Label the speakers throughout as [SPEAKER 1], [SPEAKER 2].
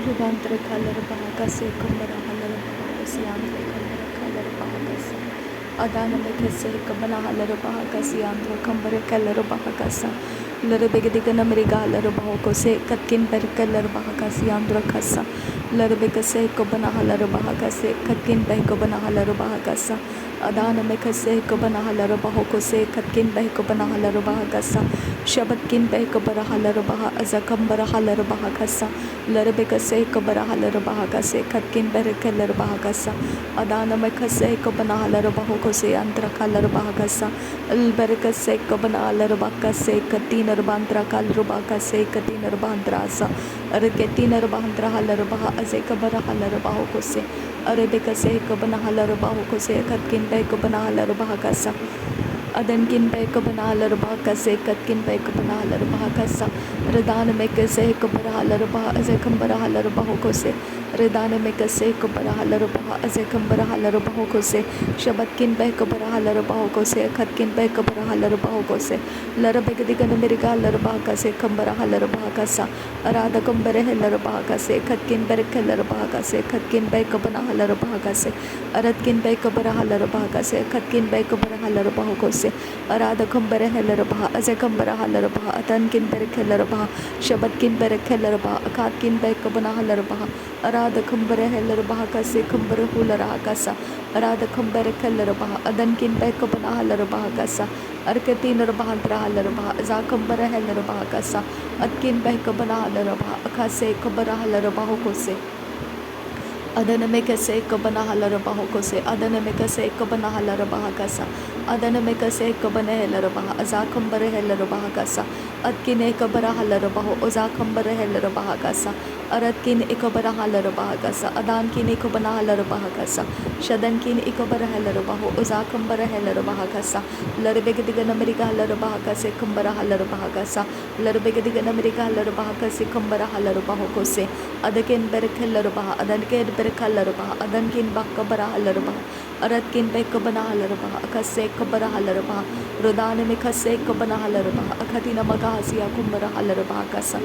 [SPEAKER 1] Rubantra Kalar Bahakase Kumbara Halar Bahakasiandra Kambara Kalar Bahakasa Adana Mekase Kabana Halar Bahakasiandra Kambara Kalar Bahakasa Larabegadigana Merigalar Bahokose Katkin Berkalar Bahakasiandra Kasa Larabekase Kobana Halar Bahakase Katkin Bekobana Halar Bahakasa Adana Mekase Kobana Halar Bahokose Katkin Bekobana Halar Bahakasa Shabatkin Bekobara Halar Baha Azakambara Halar Bahakasa Larabekase Kobara Halar Bahakase Katkin Berkalar Bahakasa Adana Mekase Kobana Halar Bahokose Antra Kalar Bahakasa Alberekase Kobana Halar Bahakase Katinar Bandra Kalar Bahakase Katinar Bandrasa Arketinar Bandra Halar Baha Azekabara Halar Bahokose Arabekase Kobana Halar Bahokose Katkin Bekobana Halar Bahakasa Adankin Bekobana Halar Bahakase Katkin Bekobana Halar Bahakasa Radana Mekase Kobara Halar Baha Azekambara Halar Bahokose Redana Mekase Kobara Halar Baha Azekambara Halar Bahokose Shabatkin Bekobara Halar Bahokose Katkin Bekobara Halar Bahokose Larabegadigan America Halar Bahakase Kambara Halar Bahakasa Arada Kumbere Halar Bahakase Katkin Berkelar Bahakase Katkin Bekobana Halar Bahakase Aratkin Bekobara Halar Bahakase Katkin Bekobara Halar Bahokose Arada Kumbere Halar Baha Azekambara Halar Baha Atankin Berkelar Baha Shabatkin Berkelar Baha Katkin Bekobana Halar Baha Arada Kumbere Halar Bahakase Kumbara Hulara Kasa Arada Kumbere Kalar Baha Adankin Bekobana Halar Bahakasa Arkatin Bahandra Halar Baha Zakambara Halar Bahakasa Atkin Bekobana Halar Baha Akase Kobara Halar Bahokose Adana Mekase Kobana Halar Bahokose Adana Mekase Kobana Halar Bahakasa Adana Mekase Kobana Halar Baha Azakambara Halar Bahakasa Atkine Kabara Halar Baho Ozakambara Halar Bahakasa Aratkin Ikobara Halar Bahakasa Adankin Ikobana Halar Bahakasa Shadankin Ikobara Halar Baho Ozakambara Halar Bahakasa Larbegadigan America Halar Bahakase Kambara Halar Bahakasa Larbegadigan America Halar Bahakase Kambara Halar Bahokose Adakin Berkelar Baha Adankin Berkalar Baha Adankin Bakabara Halar Baha Aratkin Bekobana Halar Baha Akase Kabara Halar Baha Rodane Mikase Kobana Halar Baha Akatina Magahasia Kumbara Halar Bahakasa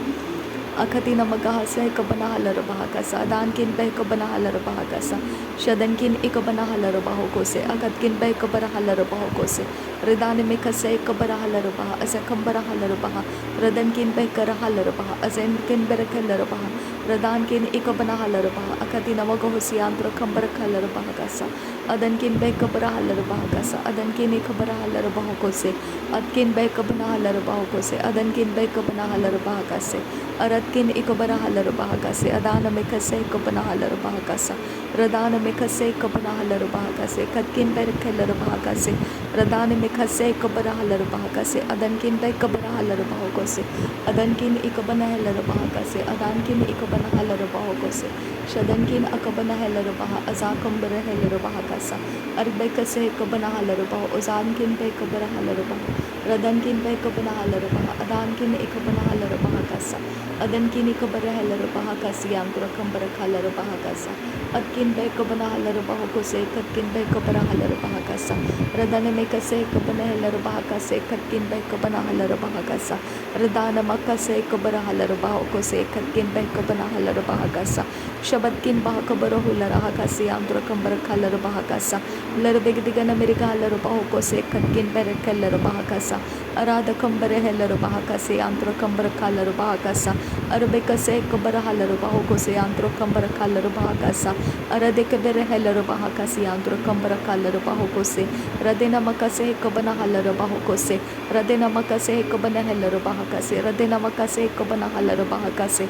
[SPEAKER 1] Akatina Magahase Kabana Halar Bahakasa Adankin Bekobana Halar Bahakasa Shadankin Ikobana Halar Bahokose Akatkin Bekobara Halar Bahokose Redane Mikase Kabara Halar Baha Azakambara Halar Baha Radankin Bekara Halar Baha Azenkin Berakalar Baha Radankin Ikobana Halar Baha Akatina Magahusiandra Kambara Kalar Bahakasa Adankin Bekabara Halar Bahakasa Adankin Ikobara Halar Bahokose Atkin Bekabana Halar Bahokose Adankin Bekabana Halar Bahakase Aratkin Ikobara Halar Bahakase Adana Mikase Kobana Halar Bahakasa Radana Mikase Kobana Halar Bahakase Katkin Berkelar Bahakase Radana Mikase Kobara Halar Bahakase Adankin Bekabara Halar Bahokose Adankin Ikobana Halar Bahakase Adankin Ikobana Halar Bahokose Shadankin Akobana Halar Baha Azakambara Halar Bahakasa Arbekase Kobana Halar Baha Ozankin Bekabara Halar Baha Radankin Bekobana Halar Baha Adankin Ikobana Halar Bahakasa Adankin Ikobara Halar Bahakasi Amdra Kambara Kalar Bahakasa Atkin Bekobana Halar Bahokose Katkin Bekobara Halar Bahakasa Radana Mekase Kobana Halar Bahakase Katkin Bekobana Halar Bahakasa Radana Makase Kobara Halar Bahokose Katkin Bekobana Halar Bahakasa Shabatkin Bahakabara Hulara Hakasi Andra Kambara Kalar Bahakasa Larbegdigan America Halar Bahokose Katkin Berekalar Bahakasa Arada Kambara Halar Bahakase Andra Kambara Kalar Bahakasa Arbekase Kobara Halar Bahokose Andra Kambara Kalar Bahakasa Aradekabere Halar Bahakasi Andra Kambara Kalar Bahokose Radena Makase Kobana Halar Bahokose Radena Makase Kobana Halar Bahakase Radena Makase Kobana Halar Bahakase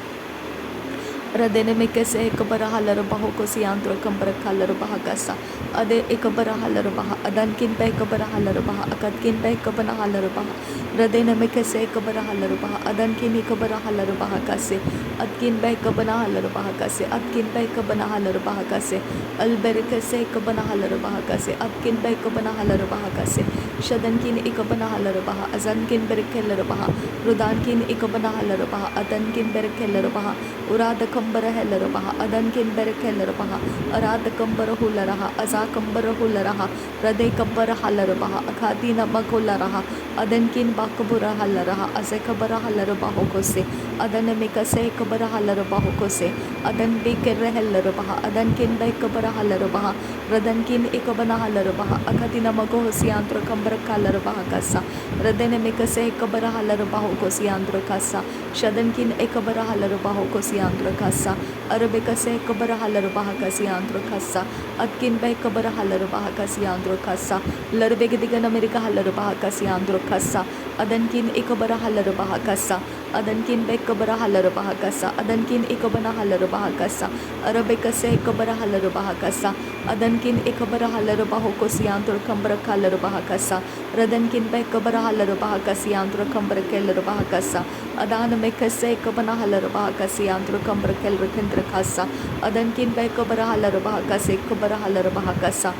[SPEAKER 1] Radene Mikase Kabara Halar Bahokosi Andra Kambara Kalar Bahakasa Ade Ekabara Halar Baha Adankin Bekabara Halar Baha Akatkin Bekabana Halar Baha Radena Mikase Kabara Halar Baha Adankin Ekabara Halar Bahakase Atkin Bekabana Halar Bahakase Atkin Bekabana Halar Bahakase Alberikase Kabana Halar Bahakase Atkin Bekabana Halar Bahakase Shadankin Ekabana Halar Baha Azankin Berkelar Baha Rudankin Ekabana Halar Baha Adankin Berkelar Baha Urada Kambara Halar Baha Adankin Berkelar Baha Arada Kambara Hularaha Azakambara Hularaha Rade Kambara Halar Baha Akadina Makularaha Adankin Bakabura Halaraha Azekabara Halar Bahokose Adana Mikase Kabarahala Kose, Adan Baker Hellerbaha, Adan Kin Bakabarahala, Radankin Ekabanahala, Akatina Magosiandra Kambra Kalarabaha Kasa, Radene Mikase Kabarahala Kosiandra Kasa, Shadankin Ekabarahala Kosiandra Kasa, Arabekase Kabarahala Kasiandra Kasa, Atkin Bakabarahala Kasiandra Kasa, Larbegadigan America Halara Kasiandra Kasa, Adankin Ekabarahala Kasa, Adankin Bekabarahala Kasa, Adankin Ekabanahala Kasa, Arabekase Kabarahala Kasa, Adankin Ekabarahala Kosiandra Kambra Kalara Kasa, Radankin Bekabarahala Kasiandra Kambra Keller Kasa, Adana Mekase Kabanahala Kasiandra Kambra Keller Kendra Kasa, Adankin Bekabarahala Kase Kabarahala Kasa,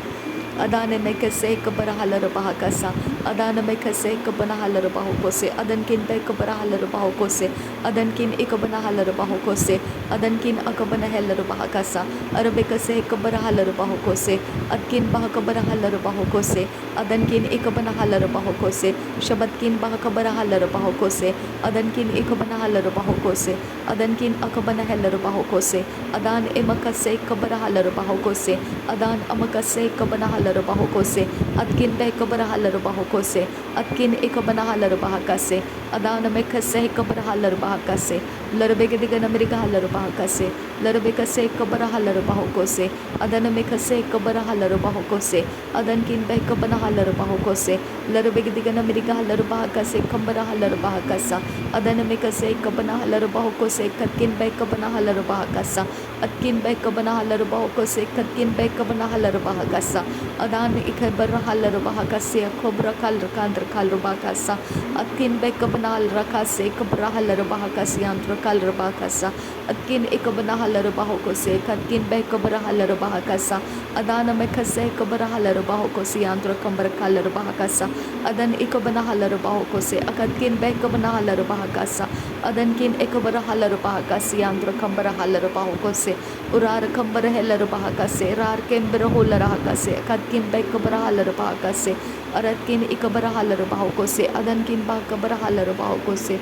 [SPEAKER 1] Adana Mekase Kabarahala Kasa, Adana Mekase Kabanahala Kose, Adankin Bekabarahala Kose, Adankin Ekabanahala Kose, Adankin Akabanahala Kasa, Arabekase Kabarahala Kose, Atkin Bahakabarahala Kose, Adankin Ekabanahala Kose, Shabatkin Bahakabarahala Kose, Adankin Ekabanahala Kose, Adankin Akabanahala Kose, Adan Emakase Kabarahala Kose, Adan Amakase Kabanahala Kose, Atkin Bekabarahala Kose, Atkin Ekabanahala Kase, Adana Mekase Kabarahala Kase, Larabegadigan America Halar Kase, Larabekase Kabarahala Kose, Adana Mekase Kabarahala Kose, Adankin Bekabanahala Kose, Larabegadigan America Halar Kase, Kambarahala Kasa, Adana Mekase Kabanahala Kose, Katkin Bekabanahala Kasa, Atkin Bekabanahala Kose, Katkin Bekabanahala Kasa, Adan Ikabarahala Kase, Kobra Kalrakandra Kalrubakasa, Atkin Bekabanal Rakase, Kabrahala Kasiandra Kalrabakasa, Atkin Ikabanahala Kose, Katkin Bekabrahala Kasa, Adana Mekase Kabarahala Kosiandra Kambra Kalrabakasa, Adan Ikabanahala Kose, Akatkin Bekabanahala Kasa, Adankin Ekabarahala Kasiandra Kambarahala Kose, Urar Kambara Heller Kase, Rar Kembra Hola Kase, Katkin Bekabarahala Kase, Aratkin Ikabarahala Kose, Adankin Bakabarahala Kose,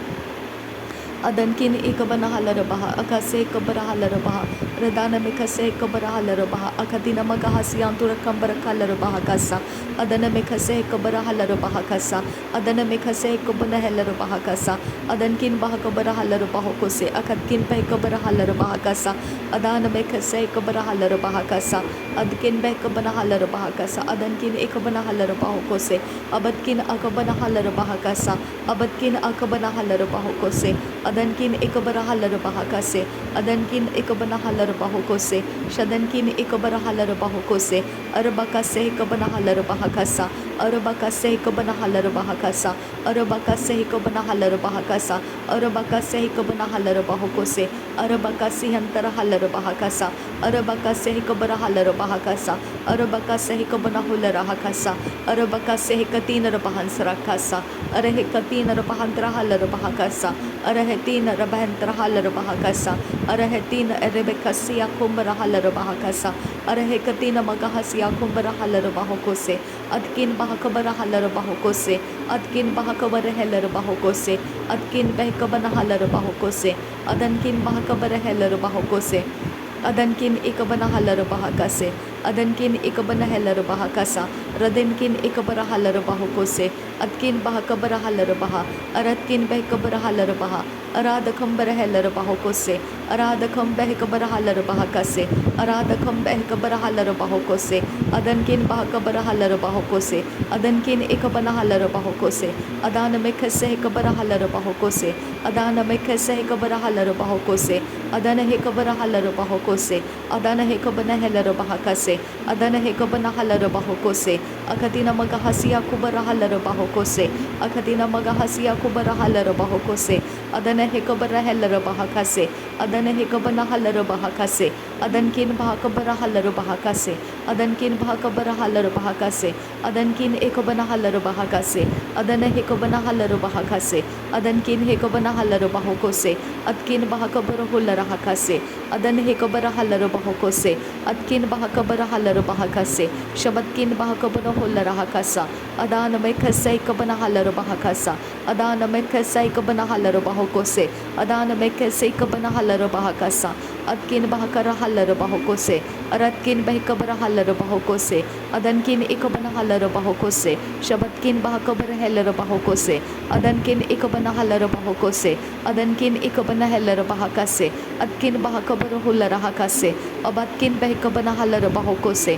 [SPEAKER 1] Adankin Ikabanahala Akase Kabarahala Radana Mekase Kabarahala Akatina Magahasiantura Kambara Kalara Kasa, Adana Mekase Kabarahala Kasa, Adana Mekase Kabanahela Kasa, Adankin Bahakabarahala Kose, Akatkin Pekabarahala Kasa, Adana Mekase Kabarahala Kasa, Adkin Bekabanahala Kasa, Adankin Ikabanahala Kose, Abadkin Akabanahala Kasa, Abadkin Akabanahala Kose, Adankin Ikabarahala Kase, Adankin Ikabanahala Kose, Shadankin Ikabarahala Kose, Arabakase Kabanahala Kasa, Arabakase Kabanahala Kasa, Arabakase Kabanahala Kasa, Arabakase Kabanahala Kose, Arabakasi Hantarahala Kasa, Arabakase Kabarahala Kasa, Arabakase Kabanahula Kasa, Arabakase Katina Bahansara Kasa, Arahekatina Bahantrahala Kasa, Arahetina Rabahantrahala Kasa, Arahetina Rebekasia Kumbarahala Kasa, Arahekatina Magahasia Kumbarahala Kose, Atkin Bahakabarahala Kose, Atkin Bahakabarahala Kose, Atkin Behkabanahala Kose, Adankin Bahakabarahala Kose, Adankin Ikabanahala Kase, Adankin Ikabanahala Kasa, Radenkin Ikabarahala Kose, Atkin Bahakabarahala Aratkin Behkabarahala Aradakam Barahala Kose, Aradakam Behkabarahala Kase, Aradakam Behkabarahala Kose, Adankin Bahakabarahala Kose, Adankin Ikabanahala Kose, Adana Mekase Kabarahala Kose, Adana Mekase Kabarahala Kose, Adana Hekabarahala Kose, Adana Hekabanahala Kase, Adana Hekabanahala Kose, Akatina Magahasia Kubarahala Kose, Akatina Magahasia Kubarahala Kose, Adana Hekabarahala Kase, Adana Hekabanahala Kase, Adankin Bahakabara Halaru Bahakase, Adankin Bahakabara Halaru Bahakase, Adankin Ekobana Halaru Bahakase, Adana Hekobana Halaru Bahakase, Adankin Hekobana Halaru Bahokose, Atkin Bahakabara Hulara Hakase, Adan Hekobara Halaru Bahokose, Atkin Bahakabara Halaru Bahakase, Shabatkin Bahakabara Hulara Hakasa, Adana Mekasai Kabana Halaru Bahakasa, Adana Mekasai Kabana Halaru Bahokose, Adana Mekasai Kabana Halaru Bahakasa, Atkin Bahakara Halaru Bahokose, Aratkin Bahikabara Halaru Bahokose, Adankin Ikabana Halaru Bahokose, Shabatkin Bahakabara Halaru Bahokose, Adankin Ikabana Halaru Bahokose, Adankin Ikabana Halaru Bahakase, Atkin Bahakabara Hulara Hakase, Abatkin Bahikabana Halaru Bahokose,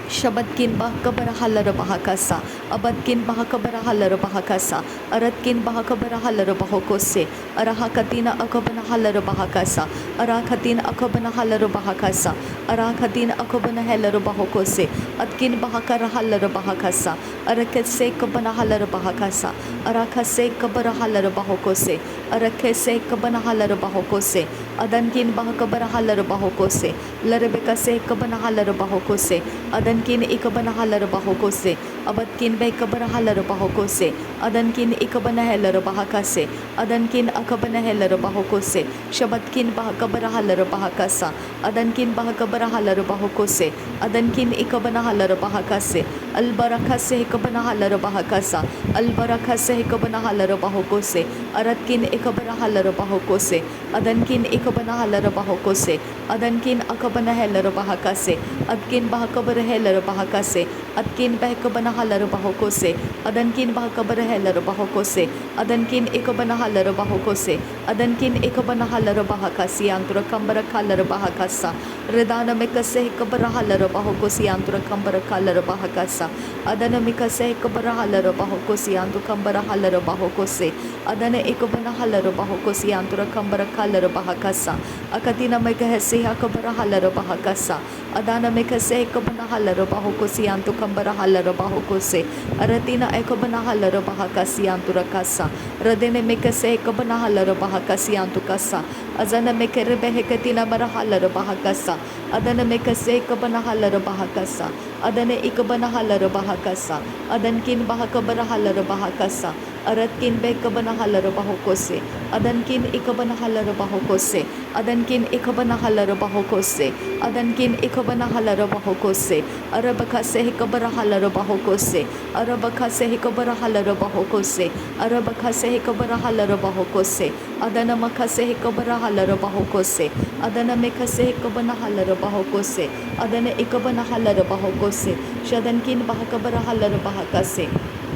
[SPEAKER 1] Shabatkin Bahakabara Halara Bahakasa, Abadkin Bahakabara Halara Bahakasa, Aratkin Bahakabara Halara Bahokose, Arahakatina Akabana Halara Bahakasa, Arakatin Akabana Halara Bahakasa, Arakatin Akabana Halara Bahokose, Atkin Bahakara Halara Bahakasa, Arakase Kabana Halara Bahakasa, Arakase Kabara Halara Bahokose, Arakase Kabana Halara Bahokose, Adankin Bahakabara Halara Bahokose, Larebekase Kabana Halara Bahokose, Adankin Ikabana Halara Bahokose, Abadkin Bekabara Halara Bahokose, Adankin Ikabana Halara Bahakase, Adankin Akabana Halara Bahokose, Shabatkin Bahakabara Halara Bahakasa, Adankin Bahakabara Halara Bahokose, Adankin Ikabana Halara Bahakase, Albarakase Hikabana Halara Bahakasa, Albarakase Hikabana Halara Bahokose, Aratkin Ikabara Halara Bahokose, Adankin Ikabana Halara Bahokose, Adankin Akabana Halara Bahakase, Adkin Bahakabara Halara Bahakase, Atkin Bahakabana Halara Bahokose, Adankin Bahakabara Halara Bahokose, Adankin Ikabana Halara Bahokose, Adankin Ikabana Halara Bahakasi, Antura Kambara Kalara Bahakasa, Redana Mikase Hikabara Halara Bahokosi, Antura Kambara Kalara Bahakasa, Adana Mikase Hikabara Halara Bahokosi, Antu Kambara Halara Bahokose, Adana Ikabana Halara Bahokosi, Antura Kambara Kalara Bahakasa, Akatina Mikase Hakabara Halara Bahakasa, Adana Mikase Hikabana Halara Bahokosi, Antu Kambara Halara Bahokose, Aratina Ekabana Halara Bahakasi, Antura Kasa, Radene Mikase Hikabana Halara Bahakasi, Antu Kasa, Azana Mekerebe Hekatina Bara Halara Bahakasa, Adana Mikase Hikabana Halara Bahakasa, Adana Ikabana Halara Bahakasa, Adankin Bahakabara Halara Bahakasa, Aratkin Bekabana Halara Bahokose, Adankin Ikabana Halara Bahokose, Adankin Ikabana Halara Bahokose, Adankin Ikabana Halara Bahokose, Arabakase Hikabara Halara Bahokose, Arabakase Hikabara Halara Bahokose, Arabakase Hikabara Halara Bahokose, Adana Makase Hikabara Halara Bahokose, Adana Mekase Hikabana Halara Bahokose, Adana Ikabana Halara Bahokose, Shadankin Bahakabara Halara Bahakase,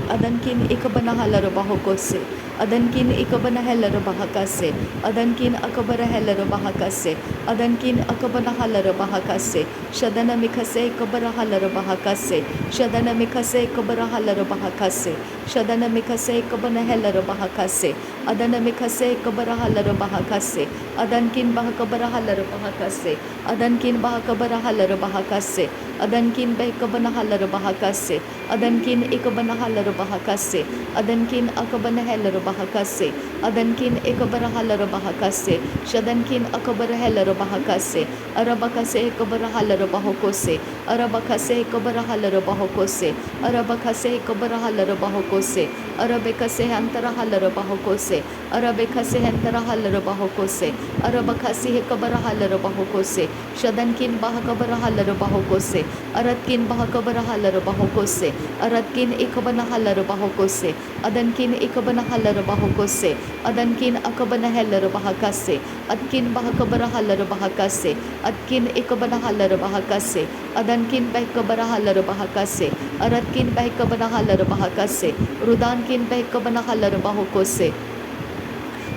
[SPEAKER 1] Adankin Ikabana Halara Bahokose, Adankin Ikabana Halara Bahakase, Adankin Akabara Halara Bahakase, Adankin Akabana Halara Bahakase, Shadana Mikase Kabara Halara Bahakase, Shadana Mikase Kabara Halara Bahakase, Shadana Mikase Kabana Halara Bahakase, Adana Mikase Kabara Halara Bahakase, Adankin Bahakabara Halara Bahakase, Adankin Bahakabara Halara Bahakase, Adankin Bekabana Halara Bahakase, Adankin Ikabana Halara Bahakase, Adankin Akabana Halara Bahakase, Adankin Ikabara Halara Bahakase, Shadankin Akabara Halara Bahakase, Arabakase Kabara Halara Bahokose, Arabakase Kabara Halara Bahokose, Arabakase Kabara Halara Bahokose, Arabekase Hantara Halara Bahokose, Arabekase Hantara Halara Bahokose, Arabakasi Kabara Halara Bahokose, Shadankin Bahakabara Halara Bahokose, Aratkin Bahakabara Halara Bahokose, Aratkin Ikabana Halara Bahokose, Adankin Ikabana Halara Bahokose, Adankin Akabana Halara Bahakase, Atkin Bahakabara Halara Bahakase, Atkin Ikabana Halara Bahakase, Adankin Bahakabara Halara Bahakase, Aratkin Bahakabana Halara Bahakase, Rudankin Bahakabana Halara Bahokose,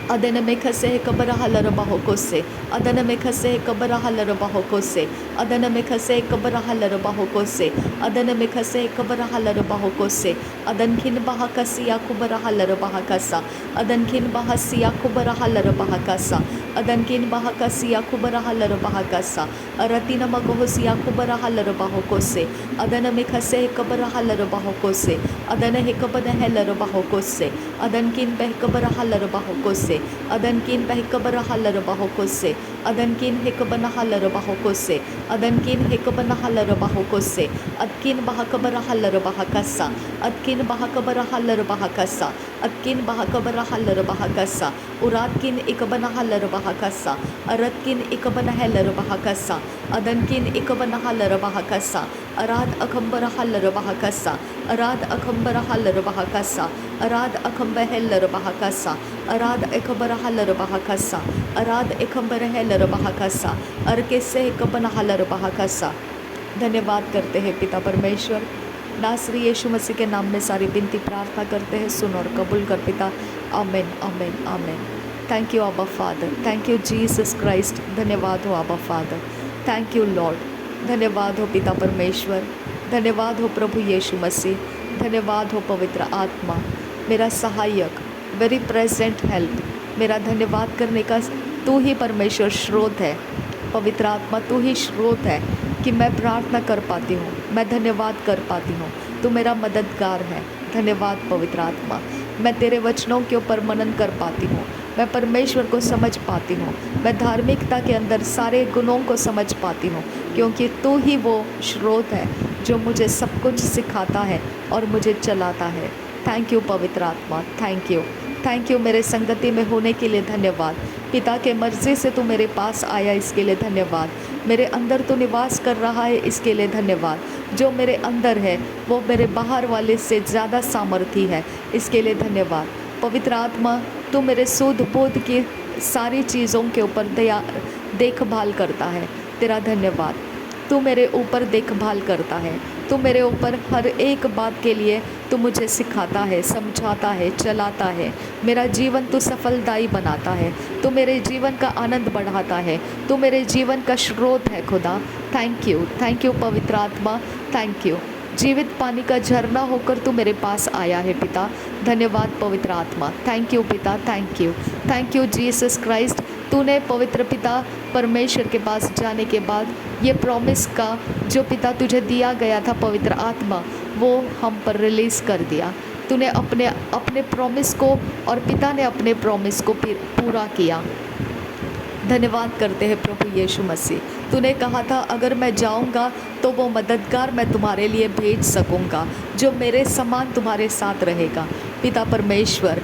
[SPEAKER 1] Adana Mekase Kabara Halara Bahokose, Adana Mekase Kabara Halara Bahokose, Adana Mekase Kabara Halara Bahokose, Adana Mekase Kabara Halara Bahokose, Adankin Bahakasia Kubara Halara Bahakasa, Adankin Bahasia Kubara Halara Bahakasa, Adankin Bahakasia Kubara Halara Bahakasa, Aratina Magohosia Kubara Halara Bahokose, Adana Mekase Kabara Halara Bahokose, Adana Hekabana Halara Bahokose, अदनकिन बहकबर हल्लर बाहोकोसे अदनकिन बहकबर हल्लर बाहोकोसे अदनकिन हेकबन हल्लर बाहोकोसे अदनकिन हेकबन हल्लर बाहोकोसे अदकिन बहकबर हल्लर बाहकसा अदकिन बहकबर हल्लर बाहकसा अदकिन बहकबर हल्लर बाहकसा उरादकिन इकबन हल्लर बाहकसा अरदकिन इकबन हल्लर बाहकसा अदनकिन इकबन हल्लर बाहकसा अराद अखंबर हल्लर बाहकसा अराद अखंबर हल्लर बाहकसा अराद अखंब हल्लर बाहकसा अराद अखबर हल्लर बाहकसा अराद अखंबर हल्लर बाहकसा अरकेसे इकबन हल्लर बाहकसा। धन्यवाद करते हैं पिता परमेश्वर। नासरी यीशु मसीह के नाम में सारी विनती प्रार्थना करते हैं, सुन और कबूल कर पिता। आमीन आमीन आमीन। थैंक यू आबा father, thank you Jesus Christ. धन्यवाद हो आबा फादर, थैंक यू लॉर्ड। धन्यवाद हो पिता परमेश्वर, धन्यवाद हो प्रभु यीशु मसीह, धन्यवाद हो पवित्र आत्मा मेरा सहायक, वेरी प्रेजेंट हेल्प। मेरा धन्यवाद करने का तू ही परमेश्वर स्रोत है। पवित्र आत्मा तू ही स्रोत है कि मैं प्रार्थना कर पाती हूँ, मैं धन्यवाद कर पाती हूँ। तू मेरा मददगार है। धन्यवाद पवित्र आत्मा। मैं तेरे वचनों के ऊपर मनन कर पाती हूँ, मैं परमेश्वर को समझ पाती हूँ, मैं धार्मिकता के अंदर सारे गुणों को समझ पाती हूँ, क्योंकि तू ही वो स्रोत है जो मुझे सब कुछ सिखाता है और मुझे चलाता है। थैंक यू पवित्र आत्मा, थैंक यू मेरे संगति में होने के लिए धन्यवाद। पिता के मर्जी से तू मेरे पास आया, इसके लिए धन्यवाद। मेरे अंदर तू निवास कर रहा है, इसके लिए धन्यवाद। जो मेरे अंदर है वो मेरे बाहर वाले से ज़्यादा सामर्थी है, इसके लिए धन्यवाद। पवित्र आत्मा तू मेरे सूद बोध की सारी चीज़ों के ऊपर देखभाल करता है, तेरा धन्यवाद। तू मेरे ऊपर देखभाल करता है, तू मेरे ऊपर हर एक बात के लिए तू मुझे सिखाता है, समझाता है, चलाता है। मेरा जीवन तू सफलदायी बनाता है, तू मेरे जीवन का आनंद बढ़ाता है, तू मेरे जीवन का स्रोत है खुदा। थैंक यू पवित्र आत्मा, थैंक यू। जीवित पानी का झरना होकर तू मेरे पास आया है पिता। धन्यवाद पवित्र आत्मा, थैंक यू पिता, थैंक यू जीसस क्राइस्ट। तूने पवित्र पिता परमेश्वर के पास जाने के बाद ये प्रॉमिस का जो पिता तुझे दिया गया था पवित्र आत्मा, वो हम पर रिलीज़ कर दिया। तूने अपने प्रॉमिस को और पिता ने अपने प्रॉमिस को पूरा किया। धन्यवाद करते हैं प्रभु यीशु मसीह। तूने कहा था अगर मैं जाऊंगा तो वो मददगार मैं तुम्हारे लिए भेज सकूंगा, जो मेरे समान तुम्हारे साथ रहेगा। पिता परमेश्वर,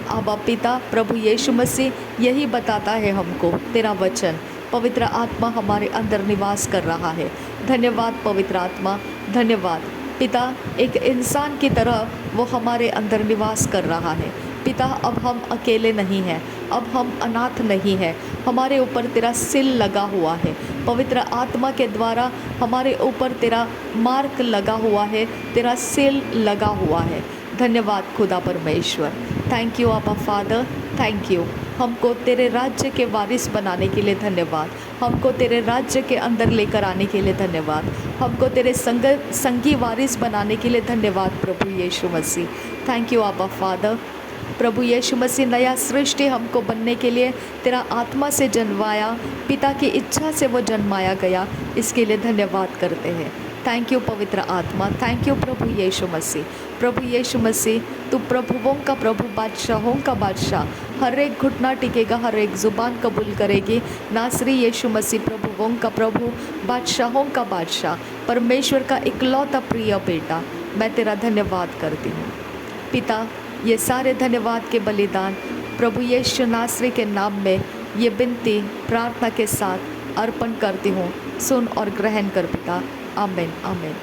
[SPEAKER 1] आबा पिता प्रभु यीशु मसीह यही बताता है हमको तेरा वचन। पवित्र आत्मा हमारे अंदर निवास कर रहा है। धन्यवाद पवित्र आत्मा, धन्यवाद पिता। एक इंसान की तरह वो हमारे अंदर निवास कर रहा है पिता। अब हम अकेले नहीं हैं, अब हम अनाथ नहीं हैं। हमारे ऊपर तेरा सील लगा हुआ है, पवित्र आत्मा के द्वारा हमारे ऊपर तेरा मार्क लगा हुआ है, तेरा सील लगा हुआ है। धन्यवाद खुदा परमेश्वर, थैंक यू आबा फादर, थैंक यू। हमको तेरे राज्य के वारिस बनाने के लिए धन्यवाद, हमको तेरे राज्य के अंदर लेकर आने के लिए धन्यवाद, हमको तेरे संगी वारिस बनाने के लिए धन्यवाद प्रभु यीशु मसीह। थैंक यू आबा फादर। प्रभु यीशु मसीह नया सृष्टि हमको बनने के लिए तेरा आत्मा से जन्माया, पिता की इच्छा से वो जन्माया गया, इसके लिए धन्यवाद करते हैं। थैंक यू पवित्र आत्मा, थैंक यू प्रभु यीशु मसीह। प्रभु यीशु मसीह तू प्रभुओं का प्रभु, बादशाहों का बादशाह। हर एक घुटना टिकेगा, हर एक ज़ुबान कबूल करेगी। नासरी यीशु मसीह प्रभुओं का प्रभु, बादशाहों का बादशाह, परमेश्वर का इकलौता प्रिय बेटा, मैं तेरा धन्यवाद करती हूँ पिता। ये सारे धन्यवाद के बलिदान प्रभु यीशु नासरी के नाम में ये विनती प्रार्थना के साथ अर्पण करती हूँ। सुन और ग्रहण कर पिता। आमीन आमीन।